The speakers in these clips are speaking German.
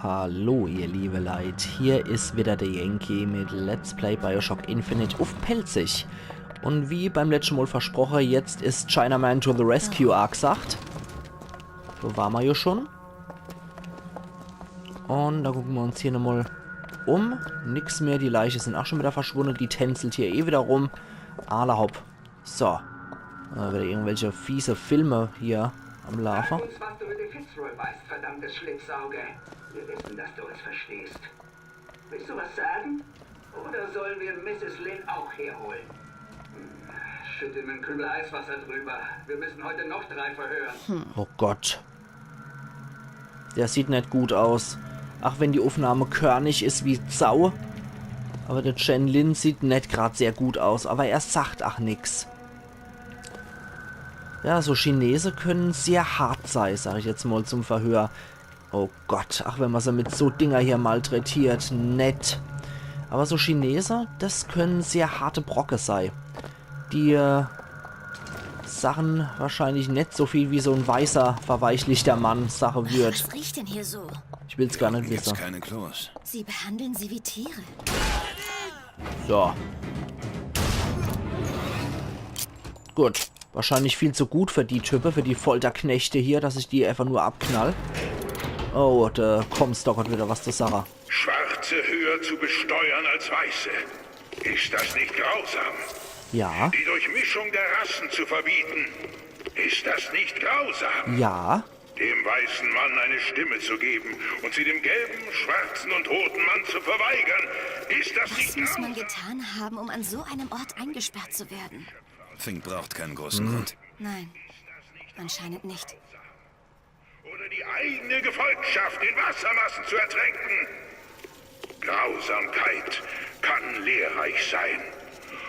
Hallo ihr liebe Leid, hier ist wieder der Yankee mit Let's Play Bioshock Infinite auf Pelzig. Und wie beim letzten Mal versprochen, jetzt ist Chinaman to the Rescue angesagt. So waren wir ja schon. Und da gucken wir uns hier nochmal um. Nix mehr, die Leiche sind auch schon wieder verschwunden, die tänzelt hier eh wieder rum. Hopp. So. Wieder irgendwelche fiese Filme hier am Laufen. Sag uns, was du über die Fitzroy weißt, verdammtes Schlitzauge. Wir wissen, dass du uns verstehst. Willst du was sagen? Oder sollen wir Mrs. Lynn auch herholen? Schütt ihm ein Kübel Eiswasser drüber. Wir müssen heute noch 3 verhören. Oh Gott. Der sieht nicht gut aus. Ach, wenn die Aufnahme körnig ist wie Sau. Aber der Chen Lin sieht nicht gerade sehr gut aus. Aber er sagt ach nix. Ja, so Chinesen können sehr hart sein, sage ich jetzt mal zum Verhör. Oh Gott, ach, wenn man sie mit so Dinger hier malträtiert, nett. Aber so Chinesen, das können sehr harte Brocke sein. Die Sachen wahrscheinlich nicht so viel wie so ein weißer, verweichlichter Mann Sache wird. Was riecht denn hier so? Ich will's gar nicht wissen. Keine Klos. Sie behandeln sie wie Tiere. So. Gut. Wahrscheinlich viel zu gut für die Typen, für die Folterknechte hier, dass ich die einfach nur abknall. Oh, da kommt wieder was zur Sache. Schwarze höher zu besteuern als Weiße. Ist das nicht grausam? Ja. Die Durchmischung der Rassen zu verbieten. Ist das nicht grausam? Ja. Dem weißen Mann eine Stimme zu geben und sie dem gelben, schwarzen und roten Mann zu verweigern. Ist das Was nicht muss man grausam? getan haben, um an so einem Ort eingesperrt zu werden? Fink braucht keinen großen Grund. Nein, anscheinend nicht. Oder die eigene Gefolgschaft in Wassermassen zu ertränken. Grausamkeit kann lehrreich sein.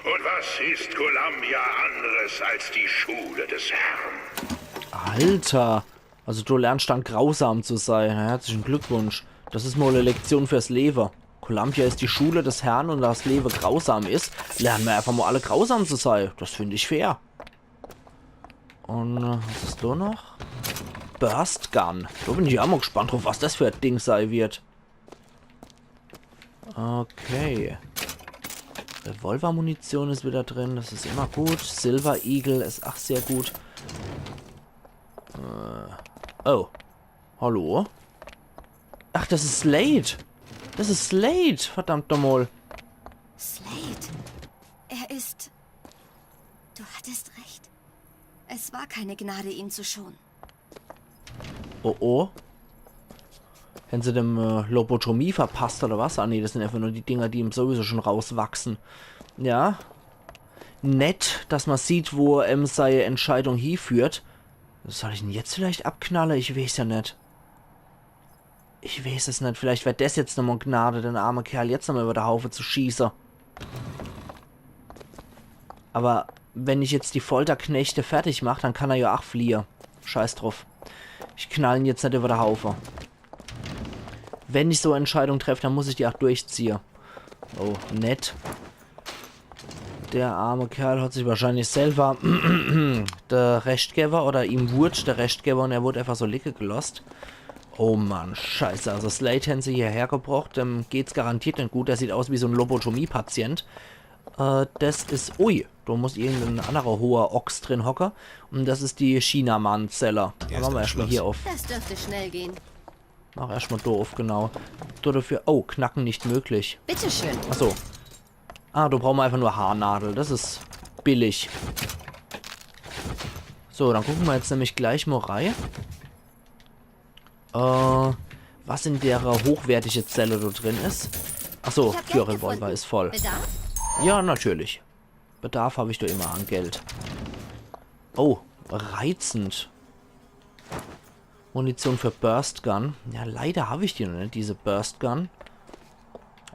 Und was ist Columbia anderes als die Schule des Herrn? Alter. Also du lernst dann grausam zu sein. Herzlichen Glückwunsch. Das ist mal eine Lektion fürs Leben. Columbia ist die Schule des Herrn und das Leben grausam ist, lernen wir einfach mal alle grausam zu sein. Das finde ich fair. Und was ist da noch? Burst Gun. Da bin ich auch mal gespannt drauf, was das für ein Ding sein wird. Okay. Revolvermunition ist wieder drin, das ist immer gut. Silver Eagle ist auch sehr gut. Oh. Hallo? Ach, das ist Slade. Das ist Slade, verdammt nochmal. Slade. Er ist... Du hattest recht. Es war keine Gnade, ihn zu schonen. Oh oh. Hätten sie dem Lobotomie verpasst oder was? Ah nee, das sind einfach nur die Dinger, die ihm sowieso schon rauswachsen. Ja. Nett, dass man sieht, wo seine Entscheidung hinführt. Soll ich ihn jetzt vielleicht abknallen? Ich weiß ja nicht. Ich weiß es nicht. Vielleicht wäre das jetzt nochmal Gnade, den armen Kerl jetzt nochmal über der Haufe zu schießen. Aber wenn ich jetzt die Folterknechte fertig mache, dann kann er ja auch fliehen. Scheiß drauf. Ich knall ihn jetzt nicht über der Haufe. Wenn ich so eine Entscheidung treffe, dann muss ich die auch durchziehen. Oh, nett. Der arme Kerl hat sich wahrscheinlich selber der Rechtgeber oder ihm wurde der Rechtgeber und er wurde einfach so liegen gelost. Oh Mann, scheiße. Also Slade haben sie hierher gebracht. Dem geht's garantiert nicht gut. Der sieht aus wie so ein Lobotomie-Patient. Das ist... Ui, da muss irgendein anderer hoher Ochs drin hocken. Und das ist die Chinaman-Zelle. Da machen wir erstmal hier auf. Das dürfte schnell gehen. Mach erstmal doof, genau. Du dafür... Oh, Knacken nicht möglich. Bitteschön. Achso. Ah, du brauchst einfach nur Haarnadel. Das ist billig. So, dann gucken wir jetzt nämlich gleich mal rein. Was in der hochwertige Zelle da drin ist. Achso, der Revolver ist voll. Bedarf? Ja, natürlich. Bedarf habe ich doch immer an Geld. Oh, reizend. Munition für Burst Gun. Ja, leider habe ich die noch nicht, diese Burst Gun.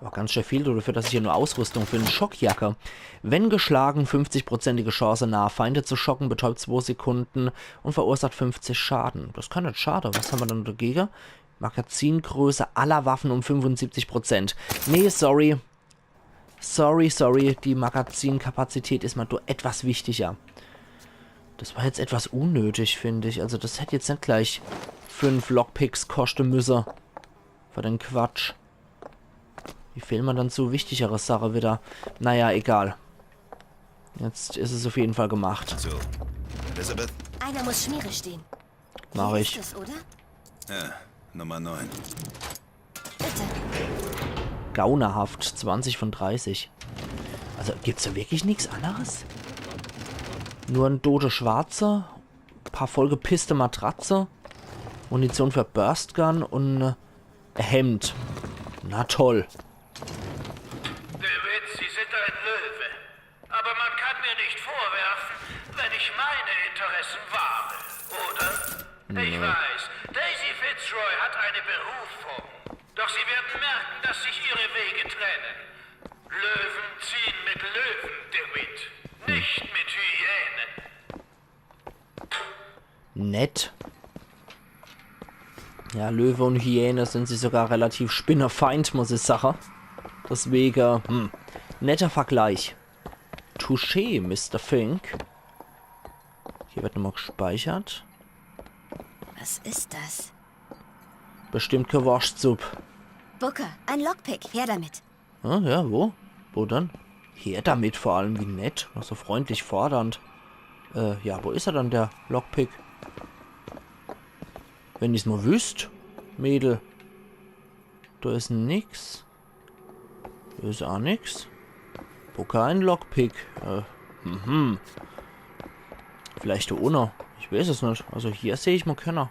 Aber ganz schön viel dafür, dass ich hier nur Ausrüstung für eine Schockjacke. Wenn geschlagen, 50%ige Chance, nahe Feinde zu schocken, betäubt 2 Sekunden und verursacht 50 Schaden. Das kann nicht schade. Was haben wir dann dagegen? Magazingröße aller Waffen um 75%. Nee, sorry. Sorry. Die Magazinkapazität ist mal nur etwas wichtiger. Das war jetzt etwas unnötig, finde ich. Also das hätte jetzt nicht gleich 5 Lockpicks kosten müssen. Für den Quatsch. Wie fehlen mir dann so wichtigere Sache wieder? Naja, egal. Jetzt ist es auf jeden Fall gemacht. So, Elizabeth? Einer muss Schmiere stehen. Mach Hier ich. ist es, oder? Ja, Nummer 9. Bitte. Gaunerhaft. 20 von 30. Also, gibt's da wirklich nichts anderes? Nur ein tote Schwarze, paar vollgepisste Matratze, Munition für Burstgun und ein Hemd. Na toll. DeWitt, Sie sind ein Löwe. Aber man kann mir nicht vorwerfen, wenn ich meine Interessen wahre, oder? Ich weiß, Daisy Fitzroy hat eine Berufung. Doch Sie werden merken, dass sich Ihre Wege trennen. Löwen ziehen mit Löwen, DeWitt. Nicht mit Hyänen. Nett. Ja, Löwe und Hyäne sind sie sogar relativ spinnefeind, muss ich sagen. Deswegen, netter Vergleich. Touché, Mr. Fink. Hier wird nochmal gespeichert. Was ist das? Bestimmt Gewurstsuppe. Booker, ein Lockpick. Her damit. Ah, ja, wo? Wo dann? Her damit vor allem, wie nett. Noch so freundlich fordernd. Ja, wo ist er dann, der Lockpick? Wenn ich's mal wüsst, Mädel. Da ist nix. Da ist auch nix. Wo kein Lockpick. Vielleicht da ohne. Ich weiß es nicht. Also hier sehe ich mal keiner.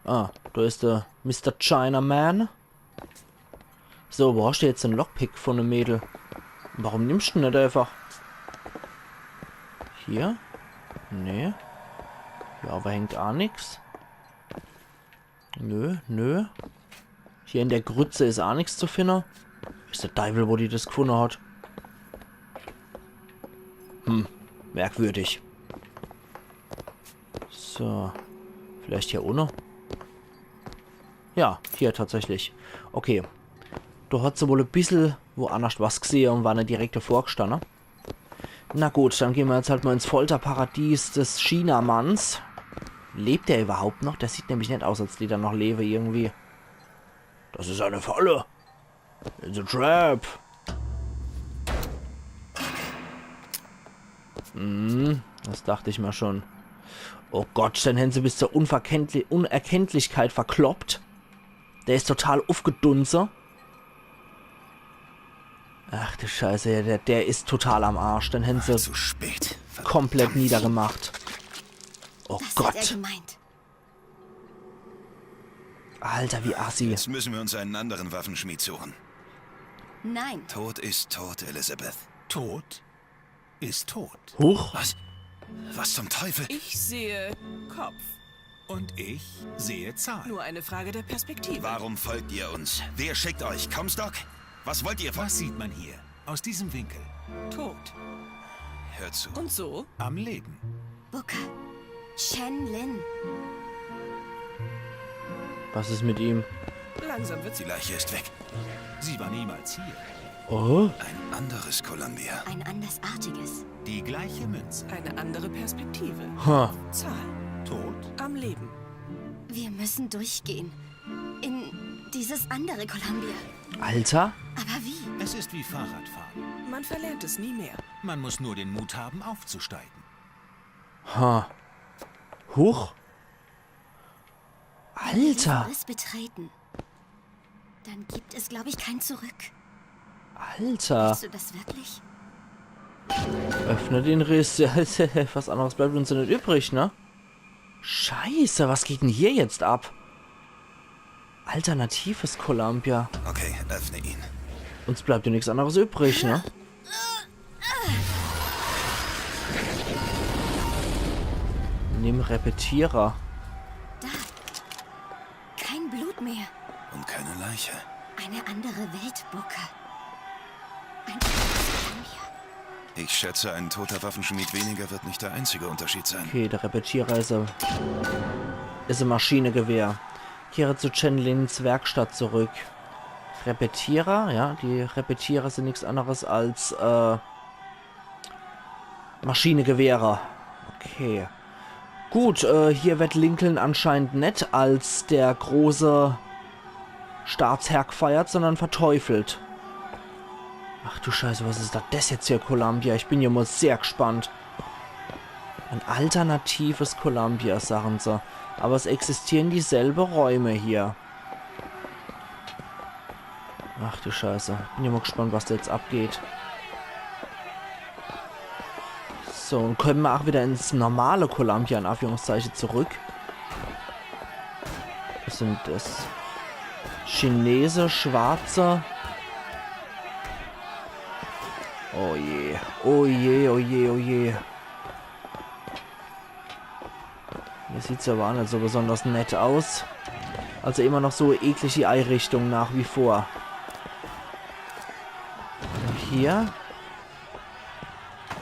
Ah, da ist der Mr. Chinaman. So, wo hast du jetzt den Lockpick von einem Mädel? Warum nimmst du nicht einfach? Hier? Nee. Ja, aber hängt auch nix. Nö, nö. Hier in der Grütze ist auch nichts zu finden. Ist der Teufel, wo die das gefunden hat? Merkwürdig. So. Vielleicht hier ohne? Ja, hier tatsächlich. Okay. Da hat sie wohl ein bisschen woanders was gesehen und war nicht direkt davor gestanden. Na gut, dann gehen wir jetzt halt mal ins Folterparadies des Chinamanns. Lebt der überhaupt noch? Der sieht nämlich nicht aus, als die da noch lebe irgendwie. Das ist eine Falle. It's a trap. Das dachte ich mir schon. Oh Gott, dann hätten sie bis zur Unerkenntlichkeit verkloppt. Der ist total aufgedunsen. Ach du Scheiße, der ist total am Arsch. Dann hätten sie Zu spät. komplett niedergemacht. Oh Das Gott. hat er gemeint. Alter, wie assi. Jetzt müssen wir uns einen anderen Waffenschmied suchen. Nein. Tot ist tot, Elizabeth. Tot ist tot. Huch. Was? Was zum Teufel? Ich sehe Kopf. Und ich sehe Zahlen. Nur eine Frage der Perspektive. Warum folgt ihr uns? Wer schickt euch? Comstock? Was wollt ihr von... Was sieht man hier? Aus diesem Winkel. Tot. Hört zu. Und so? Am Leben. Booker. Chen Lin. Was ist mit ihm? Langsam wird Die sie. Leiche ist weg. Sie war niemals hier. Oh. Ein anderes Columbia. Ein andersartiges. Die gleiche Münze. Eine andere Perspektive. Ha. Zahl. Tot. Am Leben. Wir müssen durchgehen. In dieses andere Columbia. Alter. Aber wie? Es ist wie Fahrradfahren. Man verlernt es nie mehr. Man muss nur den Mut haben, aufzusteigen. Ha. Huch. Wenn wir diesen Alter. Riss betreten, dann gibt es, glaube ich, kein Zurück. Alter. Willst du das wirklich? Öffne den Riss. Ja, was anderes bleibt uns ja nicht übrig, ne? Scheiße, was geht denn hier jetzt ab? Alternatives Columbia. Okay, öffne ihn. Uns bleibt ja nichts anderes übrig, ne? Nimm Repetierer. Da. Kein Blut mehr. Und keine Leiche. Eine andere Welt, Booker. Ein anderes Columbia. Ich schätze, ein toter Waffenschmied weniger wird nicht der einzige Unterschied sein. Okay, der Repetierer ist ein Maschinengewehr. Kehre zu Chen Lins Werkstatt zurück. Repetierer, ja, die Repetierer sind nichts anderes als Maschinengewehre. Okay. Gut, hier wird Lincoln anscheinend nicht als der große Staatsherr gefeiert, sondern verteufelt. Ach du Scheiße, was ist das jetzt hier, Columbia? Ich bin hier mal sehr gespannt. Ein alternatives Columbia, sagen sie. Aber es existieren dieselben Räume hier. Ach du Scheiße. Bin ja mal gespannt, was da jetzt abgeht. So, und können wir auch wieder ins normale Columbia, in Anführungszeichen, zurück. Was sind das? Chinese, Schwarze. Oh je. Oh je, oh je, oh je. Hier sieht es aber auch nicht so besonders nett aus. Also immer noch so eklig die Einrichtung nach wie vor. Und hier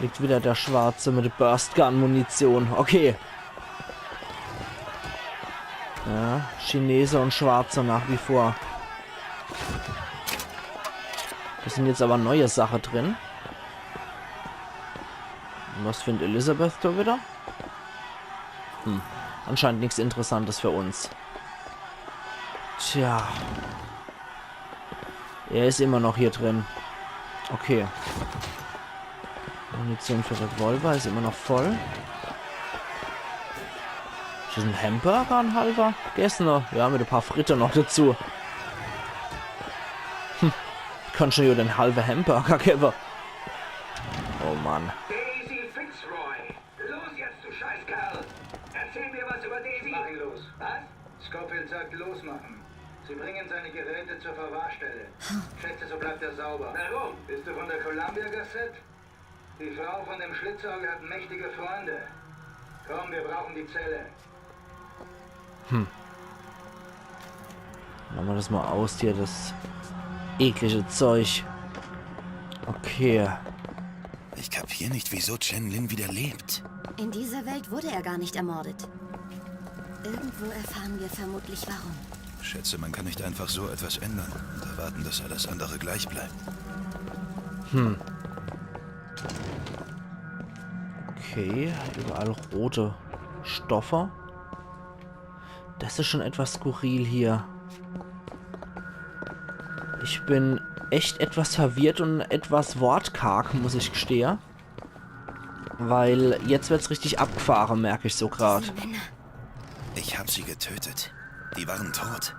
liegt wieder der Schwarze mit der Burst Gun Munition. Okay. Ja, Chinese und Schwarze nach wie vor. Da sind jetzt aber neue Sachen drin. Und was findet Elizabeth da wieder? Anscheinend nichts Interessantes für uns. Tja. Er ist immer noch hier drin. Okay. Munition für Revolver ist immer noch voll. Ist das ein Hamburger, ein halber? Gessener. Ja, mit ein paar Fritte noch dazu. Kann schon ja den halben Hamburger geben. Oh Mann. Daisy Fitzroy! Los jetzt, du Scheißkerl! Erzähl mir was über Daisy! Mach ihn los. Was? Scofield sagt losmachen. Sie bringen seine Geräte zur Verwahrstelle. Schätze, so bleibt er sauber. Warum? Bist du von der Columbia Gazette? Die Frau von dem Schlitzauge hat mächtige Freunde. Komm, wir brauchen die Zelle. Machen wir das mal aus hier, das eklige Zeug. Okay. Ich kapier nicht, wieso Chen Lin wieder lebt. In dieser Welt wurde er gar nicht ermordet. Irgendwo erfahren wir vermutlich warum. Schätze, man kann nicht einfach so etwas ändern und erwarten, dass alles andere gleich bleibt. Okay, überall rote Stoffe. Das ist schon etwas skurril hier. Ich bin echt etwas verwirrt und etwas wortkarg, muss ich gestehen. Weil jetzt wird's richtig abgefahren, merke ich so gerade. Ich habe sie getötet. Die waren tot.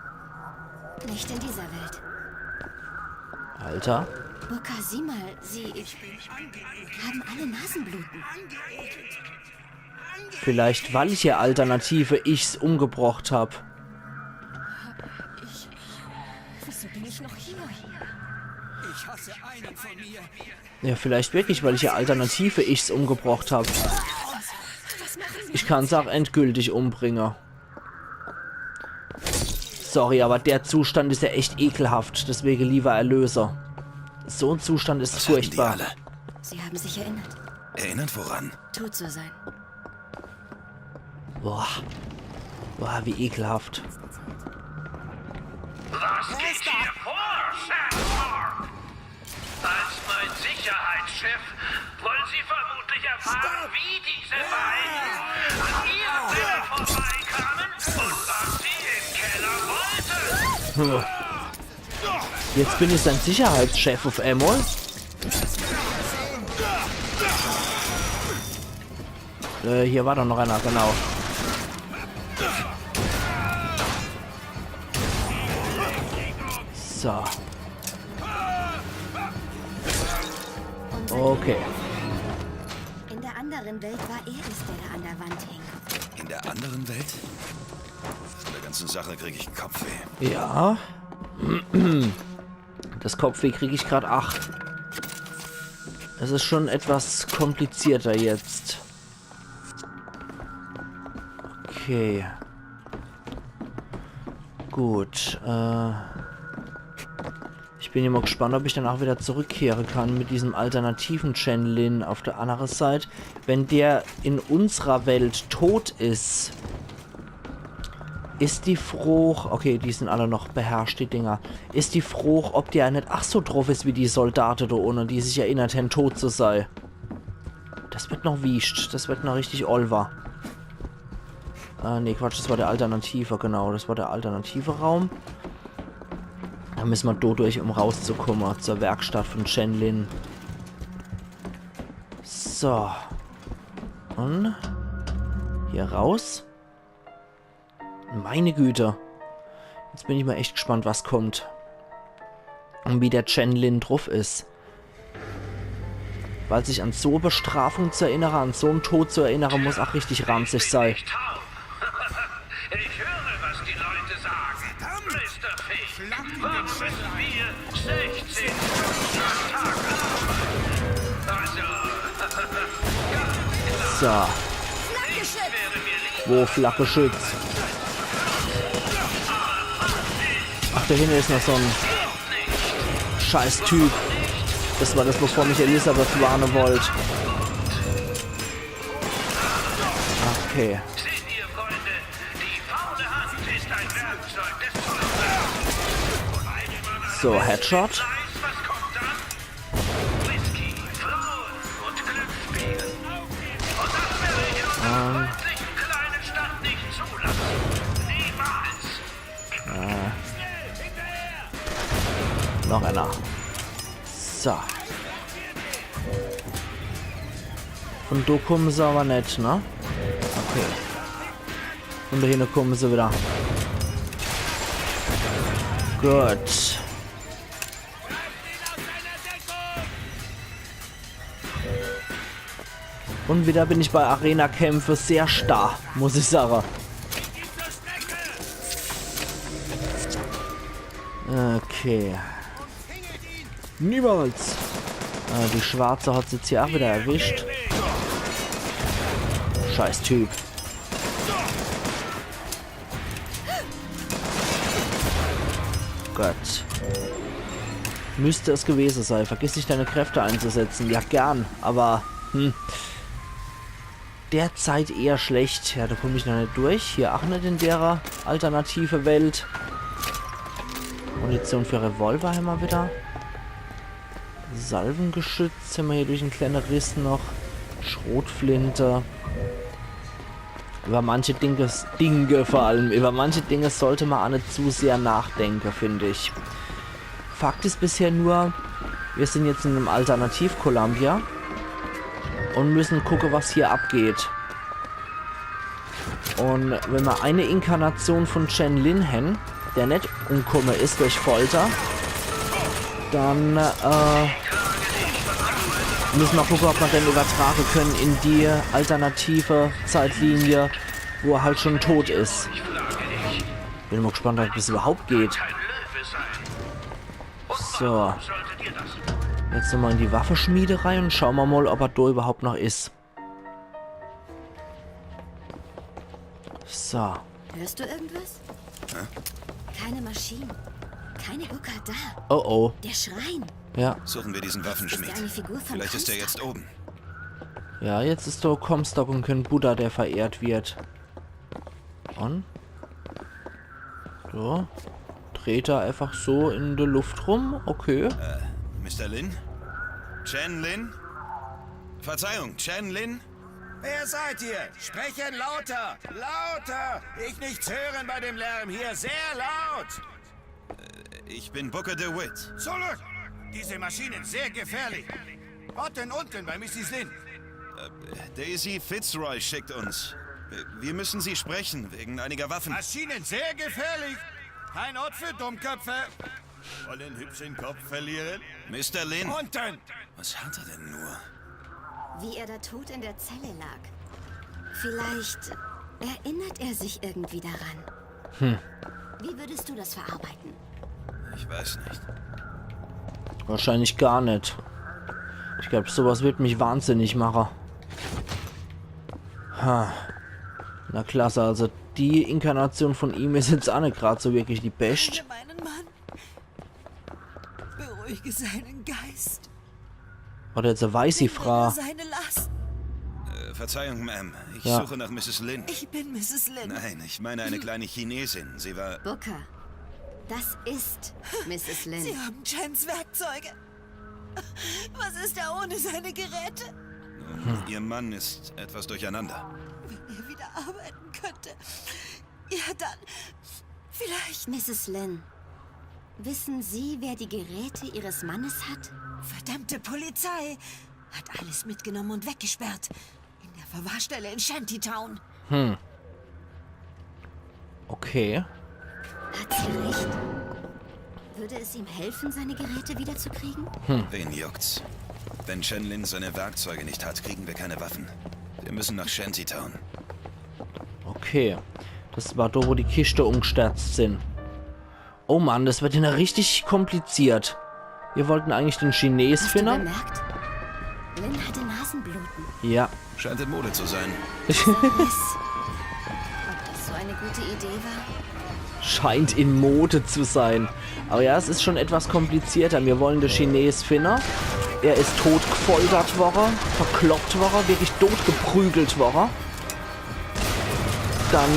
Nicht in dieser Welt. Alter. Booker, sieh mal, sie haben alle Nasenbluten. Vielleicht, weil ich hier alternative Ichs umgebracht habe. Wieso bin ich noch hier? Ich hasse einen von mir. Ja, vielleicht wirklich, weil ich hier alternative Ichs umgebracht habe. Ich kann es auch endgültig umbringen. Sorry, aber der Zustand ist ja echt ekelhaft. Deswegen lieber Erlöser. So ein Zustand ist furchtbar. Die alle? Sie haben sich erinnert. Erinnert woran? Tot zu sein. Boah. Boah, wie ekelhaft. Was geht hier vor, Sandborg? Als mein Sicherheitschef wollen Sie vermutlich erfahren, wie diese beiden an Ihrer Zelle vorbeikamen und was Sie im Keller wollten. Jetzt bin ich sein Sicherheitschef auf einmal. Hier war doch noch einer, genau. So. Okay. In der anderen Welt war er es, der da an der Wand hing. In der anderen Welt? Von der ganzen Sache kriege ich einen Kopfweh. Ja. Das Kopfweh kriege ich gerade 8. Es ist schon etwas komplizierter jetzt. Okay. Gut. Ich bin immer gespannt, ob ich danach wieder zurückkehren kann mit diesem alternativen Chen Lin auf der anderen Seite. Wenn der in unserer Welt tot ist, ist die Frucht... Okay, die sind alle noch beherrscht, die Dinger. Ist die Frucht, ob der nicht ach so drauf ist wie die Soldaten da unten, die sich erinnert haben, tot zu sein. Das wird noch wischt. Das wird noch richtig olver. Nee, Quatsch, das war der alternative, genau. Das war der alternative Raum. Da müssen wir durch, um rauszukommen zur Werkstatt von Chen Lin. So. Und hier raus. Meine Güte. Jetzt bin ich mal echt gespannt, was kommt. Und wie der Chen Lin drauf ist. Weil sich an so Bestrafung zu erinnern, an so einen Tod zu erinnern, muss auch richtig ranzig sein. Ich höre, was die Leute sagen. Mr. Fish, warum müssen wir 16 Stunden am Tag arbeiten? Also, So. Wo Flakgeschütz? Ach, da hinten ist noch so ein scheiß Typ. Das war das, bevor mich Elisabeth warnen wollte. Okay. seht ihr, Freunde, die faule Hand ist ein Werkzeug des Teufels. So, Headshot. Weiß, was kommt dann? Whisky, Frauen und Glücksspiel. Und das werde ich in unserer freundlichen kleinen Stadt nicht zulassen. Niemals. Noch einer. So. Von da kommen sie aber nicht, ne? Okay. Von da hinten kommen sie wieder. Gut. Und wieder bin ich bei Arena-Kämpfe sehr starr, muss ich sagen. Okay. Niemals. Die Schwarze hat sie jetzt hier auch wieder erwischt. Scheiß Typ. Gott. Müsste es gewesen sein. Vergiss nicht, deine Kräfte einzusetzen. Ja, gern. Aber, derzeit eher schlecht. Ja, da komme ich noch nicht durch. Hier auch nicht in der alternative Welt. Munition für Revolver haben wir wieder. Salvengeschütz haben wir hier durch einen kleinen Riss noch. Schrotflinte. Über manche Dinge vor allem, über manche Dinge sollte man auch nicht zu sehr nachdenken, finde ich. Fakt ist bisher nur, wir sind jetzt in einem Alternativ-Columbia und müssen gucken, was hier abgeht. Und wenn wir eine Inkarnation von Chen Lin haben, der nicht umgekommen ist durch Folter, dann müssen wir gucken, ob wir den übertragen können in die alternative Zeitlinie, wo er halt schon tot ist. Bin mal gespannt, ob das überhaupt geht. So. Jetzt nochmal in die Waffenschmiede rein und schauen wir mal, ob er da überhaupt noch ist. So. Hörst du irgendwas? Keine Maschinen. Keine Booker da. Oh oh. Der Schrein. Ja. Suchen wir diesen Waffenschmied. Ist eine Figur von Vielleicht ist er Comstock. jetzt oben. Ja, jetzt ist da Comstock und kein Buddha, der verehrt wird. Und? So. Dreht er einfach so in der Luft rum. Okay. Mr. Lin? Chen Lin? Verzeihung, Chen Lin? Wer seid ihr? Sprechen lauter! Lauter! Ich nichts hören bei dem Lärm hier. Sehr laut! Ich bin Booker DeWitt. Zurück! Diese Maschinen sehr gefährlich. Warten unten bei Mrs. Lin. Daisy Fitzroy schickt uns. Wir müssen sie sprechen, wegen einiger Waffen. Maschinen sehr gefährlich. Kein Ort für Dummköpfe. Wollen hübschen Kopf verlieren? Mr. Lin! Unten! Was hat er denn nur? Wie er da tot in der Zelle lag. Vielleicht erinnert er sich irgendwie daran. Wie würdest du das verarbeiten? Ich weiß nicht. Wahrscheinlich gar nicht. Ich glaube, sowas wird mich wahnsinnig machen. Ha. Na klasse, also die Inkarnation von ihm ist jetzt auch nicht gerade so wirklich die beste. Meinen Mann. Beruhige seinen Geist. Oder jetzt eine weiße Frau. Seine Last. Verzeihung, Ma'am. Ich Ja. suche nach Mrs. Lin. Ich bin Mrs. Lin. Nein, ich meine eine kleine Chinesin. Sie war... Booker, das ist Mrs. Lin. Sie haben Chens Werkzeuge. Was ist er ohne seine Geräte? Nun, ihr Mann ist etwas durcheinander. Wenn er wieder arbeiten könnte. Ja, dann. Vielleicht. Mrs. Lin, Wissen Sie, wer die Geräte Ihres Mannes hat? Verdammte Polizei hat alles mitgenommen und weggesperrt. In der Verwahrstelle in Shantytown. Okay. Hat sie recht? Würde es ihm helfen, seine Geräte wiederzukriegen? Wen juckt's? Wenn Shenlin seine Werkzeuge nicht hat, kriegen wir keine Waffen. Wir müssen nach Shantytown. Okay. Das war da, wo die Kiste umgestürzt sind. Oh Mann, das wird ja richtig kompliziert. Wir wollten eigentlich den Chines Hast du finden. bemerkt? Lin hatte Nasenbluten. Ja. Scheint in Mode zu sein. Wer weiß, ob das so eine gute Idee war? Scheint in Mode zu sein. Aber ja, es ist schon etwas komplizierter. Wir wollen den Chines finden. Er ist tot gefoltert worden, verkloppt worden, wirklich totgeprügelt worden. Dann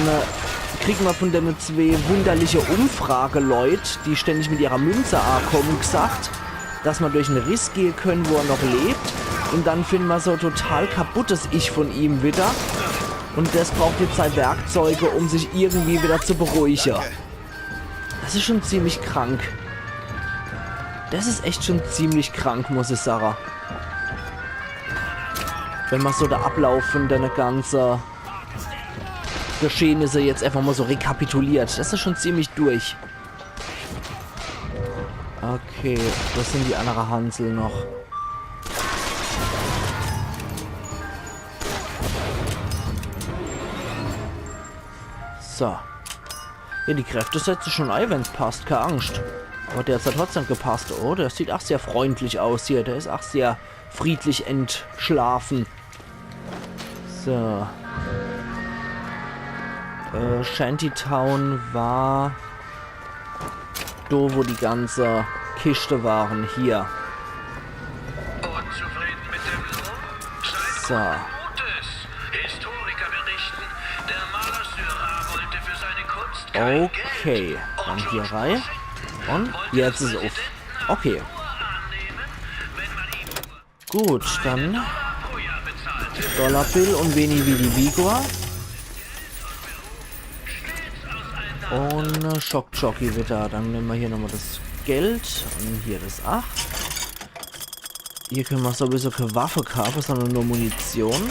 kriegen wir von den zwei wunderliche Umfrageleute, die ständig mit ihrer Münze ankommen, gesagt, dass wir durch einen Riss gehen können, wo er noch lebt. Und dann finden wir so total kaputtes Ich von ihm wieder. Und das braucht jetzt seine Werkzeuge, um sich irgendwie wieder zu beruhigen. Das ist schon ziemlich krank. Das ist echt schon ziemlich krank, muss ich sagen. Wenn man so der Ablauf von der ganzen Geschehnisse jetzt einfach mal so rekapituliert. Das ist schon ziemlich durch. Okay, das sind die anderen Hansel noch. So. Ja, die Kräfte setzen schon ein, wenn es passt. Keine Angst. Aber der hat trotzdem gepasst. Oh, der sieht auch sehr freundlich aus hier. Der ist auch sehr friedlich entschlafen. So. Shantytown war da, wo die ganze Kiste waren. Hier. Unzufrieden mit dem Lohn? Seid So. Mutes. Historiker berichten, der Maler Seurat wollte für seine Kunst kein Okay. Geld. Dann Und hier George rein. Und jetzt ist es auf. Okay. Gut, dann Dollarbill und wenig wie die Vigor. Und Schockjockey wieder. Dann nehmen wir hier nochmal das Geld. Und hier das 8. Hier können wir sowieso keine Waffe kaufen, sondern nur Munition.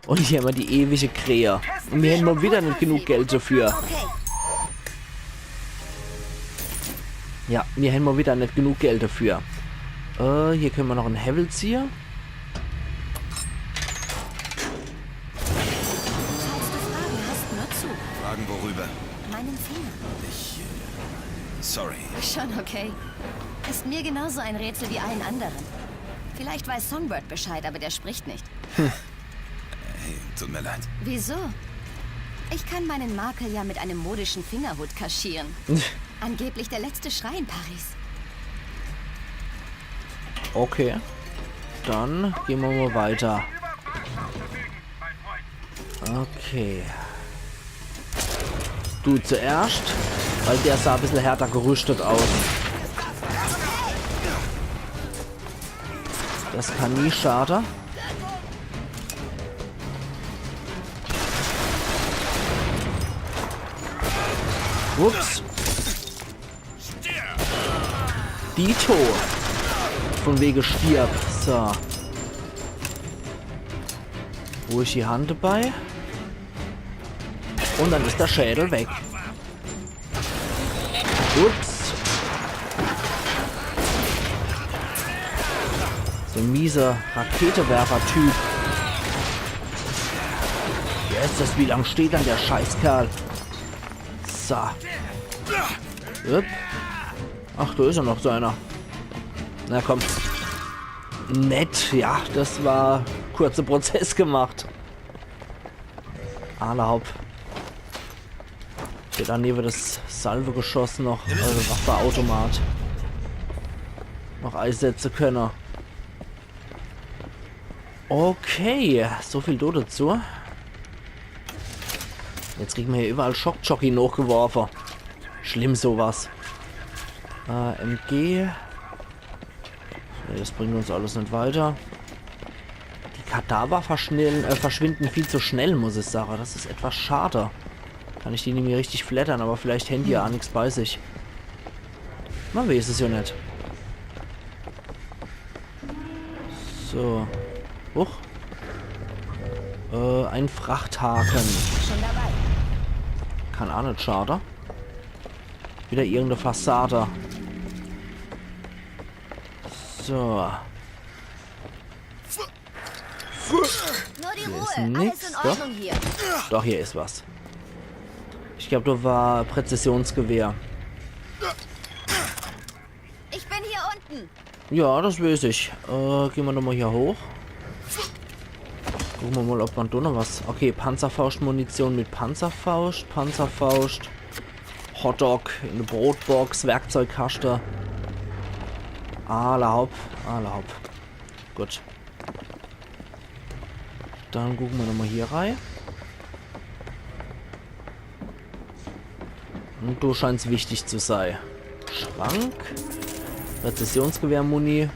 Und hier haben wir die ewige Krähe. Und wir hätten mal wieder nicht genug Geld dafür. Ja, wir haben mal wieder nicht genug Geld dafür. Hier können wir noch einen Hevel ziehen. Falls du Fragen hast, nur zu. Fragen worüber? Meinen Finger. Sorry. Schon okay. Ist mir genauso ein Rätsel wie allen anderen. Vielleicht weiß Songbird Bescheid, aber der spricht nicht. Hey, tut mir leid. Wieso? Ich kann meinen Makel ja mit einem modischen Fingerhut kaschieren. Angeblich der letzte Schrei in Paris. Okay. Dann gehen wir mal weiter. Okay. Du zuerst, weil der sah ein bisschen härter gerüstet aus. Das kann nie schaden. Ups. Dito. Von wegen stirb. So. Ruhig die Hand dabei. Und dann ist der Schädel weg. Ups. So ein mieser Raketewerfer-Typ. Jetzt, wie lang steht dann der Scheißkerl? So. Upp. Ach, da ist ja noch so einer. Na komm. Nett, ja, das war kurzer Prozess gemacht. Allerhaupt. Hier daneben das Salvegeschoss noch, also Waffenautomat. Noch einsetzen können. Okay, so viel dazu. Jetzt kriegen wir hier überall Schockjockey hochgeworfen. Schlimm sowas. MG. Nee, das bringt uns alles nicht weiter. Die Kadaver verschwinden viel zu schnell, muss ich sagen. Das ist etwas schade. Kann ich die nämlich richtig flattern, aber vielleicht haben die ja nichts bei sich. Man weiß es ja nicht. So. Huch. Ein Frachthaken. Schon dabei. Kann auch nicht schaden. Wieder irgendeine Fassade. So. Nur die Hier ist Ruhe. Alles nix, in Ordnung hier. Doch, hier ist was. Ich glaube, da war Präzisionsgewehr. Ich bin hier unten. Ja, das weiß ich. Gehen wir nochmal hier hoch. Gucken wir mal, ob man da noch was... Okay, Panzerfaust-Munition mit Panzerfaust. Panzerfaust. Hotdog, eine Brotbox, Werkzeugkaste. Allerhaupt. Gut. Dann gucken wir nochmal hier rein. Und du scheinst wichtig zu sein. Schrank. Präzisionsgewehr-Muni.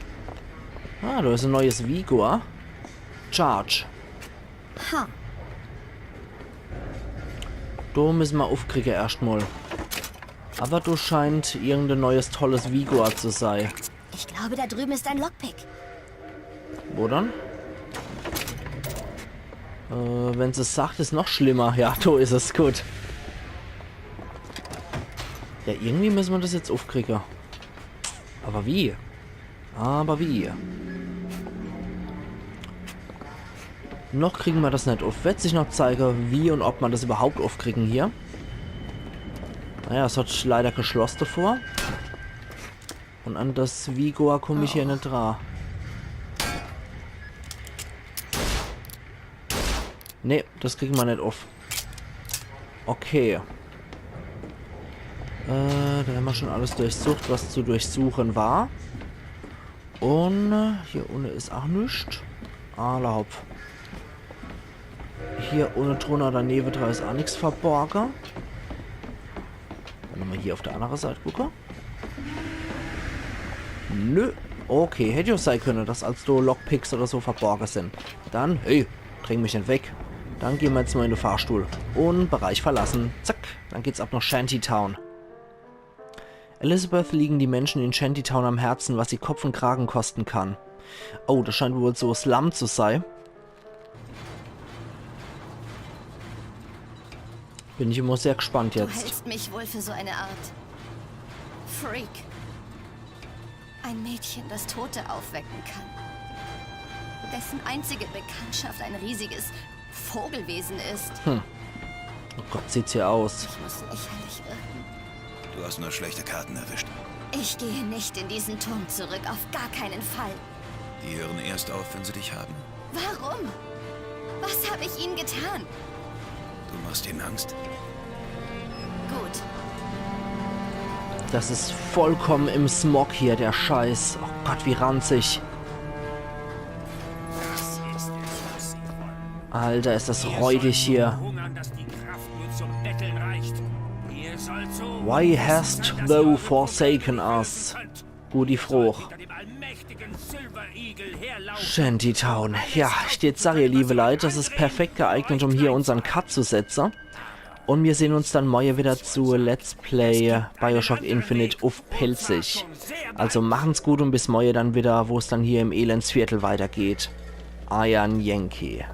Ah, da ist ein neues Vigor. Charge. Ha. Da müssen wir aufkriegen erstmal. Aber du scheint irgendein neues tolles Vigor zu sein. Ich glaube, da drüben ist ein Lockpick. Wo dann? Wenn sie es sagt, ist noch schlimmer. Ja, da ist es gut. Ja, irgendwie müssen wir das jetzt aufkriegen. Aber wie? Noch kriegen wir das nicht auf. Wird sich noch zeigen, wie und ob wir das überhaupt aufkriegen hier. Naja, es hat leider geschlossen davor. Und an das Vigor komme ich hier nicht dran. Ne, das kriegen wir nicht auf. Okay. Da haben wir schon alles durchsucht, was zu durchsuchen war. Und hier unten ist auch nichts. Allerhaupt. Hier ohne drunter daneben dran ist auch nichts verborgen. Dann nochmal hier auf der anderen Seite gucken. Nö. Okay, hätte ja sein können, dass als da Lockpicks oder so verborgen sind. Dann, hey, dräng mich nicht weg. Dann gehen wir jetzt mal in den Fahrstuhl. Und Bereich verlassen. Zack, dann geht's ab nach Shantytown. Elizabeth liegen die Menschen in Shantytown am Herzen, was sie Kopf und Kragen kosten kann. Oh, das scheint wohl so Slum zu sein. Bin ich immer sehr gespannt Du jetzt. hältst mich wohl für so eine Art Freak. Ein Mädchen, das Tote aufwecken kann. Dessen einzige Bekanntschaft ein riesiges Vogelwesen ist. Oh Gott, sieht's hier aus. Ich muss lächerlich wirken. Du hast nur schlechte Karten erwischt. Ich gehe nicht in diesen Turm zurück, auf gar keinen Fall. Die hören erst auf, wenn sie dich haben. Warum? Was habe ich ihnen getan? Du machst ihnen Angst. Gut. Das ist vollkommen im Smog hier, der Scheiß. Oh Gott, wie ranzig. Alter, ist das räudig hier. Why hast thou forsaken us? Gute Frucht. Shantytown. Ja, steht Sache, liebe Leute, das ist perfekt geeignet, um hier unseren Cut zu setzen. Und wir sehen uns dann morgen wieder zu Let's Play Bioshock Infinite auf Pelzig. Also machen's gut und bis morgen dann wieder, wo es dann hier im Elendsviertel weitergeht. Iron Yankee.